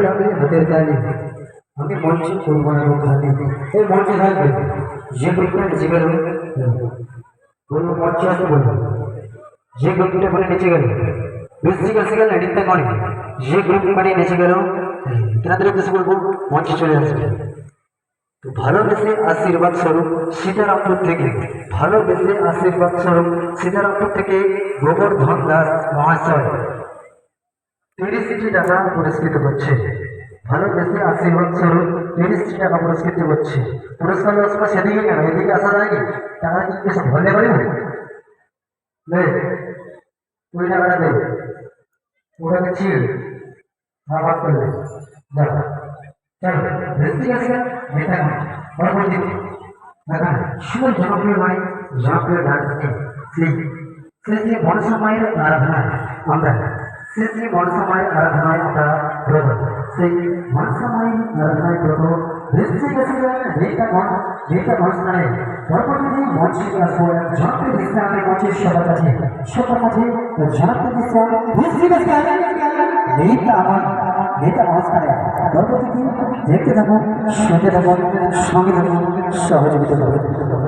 ডাকলে হাতের তালি আমি মঞ্চে করবো না খালি এই মঞ্চে থাকবে যে গ্রুপটা নিচে গেল বলবো মঞ্চে আসবে বলবো যে গ্রুপটা করে নিচে গেল বেশি কাছে গেল এডিটটা করে যে গ্রুপ মানে নিচে গেল তেনাদের উদ্দেশ্যে বলবো মঞ্চে চলে আসবে তো ভালোবেসে আশীর্বাদ স্বরূপ সীতারামপুর থেকে ভালোবেসে আশীর্বাদ স্বরূপ সীতারামপুর থেকে গোবর্ধন দাস মহাশয় 30টি টাকা পুরস্কৃত করছে ভালোবেসে আশীর্বাদ স্বরূপ 30টি টাকা পুরস্কৃত করছে পুরস্কার ব্যবস্থা সেদিকে কেন এদিকে আসা যায় কি টাকা কি কিছু ভরলে পারি ওই টাকাটা দেবে ওটাকে ছিল ভাগ করলে দেখো চলো ভেস্তি গেছে মেটা পরবর্তী দেখেন শুভ জনপ্রিয় মানে জনপ্রিয় ডান্স সেই শ্রী মনসা মায়ের আরাধনায় আমরা শ্রী মনসা মায়ের আরাধনায় আমরা ব্রত সেই মনসা মায়ের আরাধনায় ব্রত ভেস্তি গেছে মেটা অনুষ্ঠানে পরবর্তী মঞ্চে আসবো জনপ্রিয় বিশ্রামে মঞ্চের সবার কাছে জনপ্রিয় বিশ্রাম ভেস্তি গেছে মেটা আমার মেটা অনুষ্ঠানে পরবর্তী দেখতে থাকুন শুনতে থাকুন সঙ্গে থাকুন সহযোগিতা করুন।